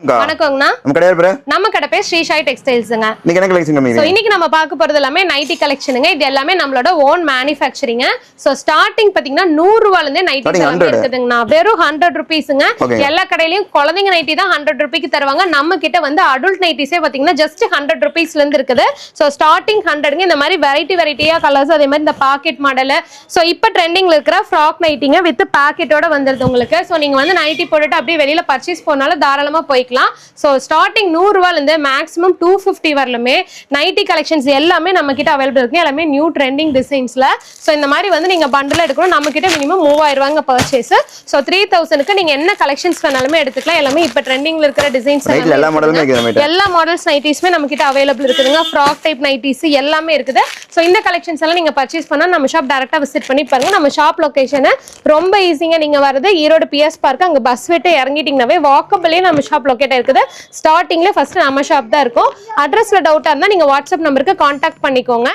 வணக்கங்கண்ணா. நம்ம கடை பேர் ஸ்ரீ சாய் டெக்ஸ்டைல்ஸ்ங்க. இன்னைக்கு நம்ம பார்க்க போறது எல்லாமே நைட்டி கலெக்ஷனுங்க. இது எல்லாமே நம்மளோட ஓன் மேனுஃபேக்சரிங். சோ ஸ்டார்டிங் பாத்தீங்கன்னா 100 ரூபாயில இருந்தே நைட்டி இருக்குதுங்கண்ணா. வெறும் 100 ரூபீஸ்ங்க. எல்லா கடையிலயும் குழந்தைங்க நைட்டி தான் 100 ரூபாய்க்கு தருவாங்க. நம்ம கிட்ட வந்து அடல்ட் நைட்டிஸே பாத்தீங்கன்னா ஜஸ்ட் 100 ரூபீஸ்ல இருந்து இருக்குது. சோ ஸ்டார்டிங் 100ங்க. இந்த மாதிரி வெரைட்டியா கலர்ஸ், அதே மாதிரி இந்த பாக்கெட் மாடல். சோ இப்போ ட்ரெண்டிங்ல இருக்கிற ஃப்ராக் நைட்டிங்க வித் பாக்கெட்டோட வந்துருது உங்களுக்கு. சோ நீங்க வந்து நைட்டி போட்டுட்டு அப்படியே வெளியில பர்ச்சேஸ் போனாலும் தாராளமா போய்க்கலாம். சோ ஸ்டார்டிங் 100 ரூபாயில இருந்து மேக்ஸிமம் 250 வரலுமே நைட்டி கலெக்ஷன்ஸ் எல்லாமே நம்ம கிட்ட அவைலபிள் இருக்கு. எல்லாமே நியூ ட்ரெண்டிங் டிசைன்ஸ்ல. சோ இந்த மாதிரி வந்து நீங்க பண்டல் எடுக்கணும். நம்ம கிட்ட மினிமம் 3000 ரூபாய்ங்க பர்ச்சேஸ். சோ 3000க்கு நீங்க என்ன கலெக்ஷன்ஸ் வேணாலுமே எடுத்துக்கலாம். எல்லாமே இப்ப ட்ரெண்டிங்ல இருக்கிற டிசைன்ஸ் எல்லா மாடல்ஸ் நைட்டிஸ்மே நம்ம கிட்ட அவைலபிள் இருக்குதுங்க. ஃப்ராக் டைப் நைட்டிஸ் எல்லாமே இருக்குது. சோ இந்த கலெக்ஷன்ஸ் எல்லாம் நீங்க பர்ச்சேஸ் பண்ணா நம்ம ஷாப் டைரக்டா விசிட் பண்ணி பாருங்க. நம்ம ஷாப் லொகேஷன் ரொம்ப ஈஸிங்க. நீங்க வரது ஈரோடு PS பார்க், அங்க பஸ் விட்டு இறங்கிட்டீங்கன்னாவே வாக்கபிளே நம்ம ஷாப் லொகேட் இருக்குது. ஸ்டார்டிங்ல ஃபர்ஸ்ட் நம்ம ஷாப் தான் இருக்கும். அட்ரஸ்ல டவுட்டா இருந்தா நீங்க வாட்ஸ்அப் நம்பருக்கு கான்டாக்ட் பண்ணிக்கோங்க.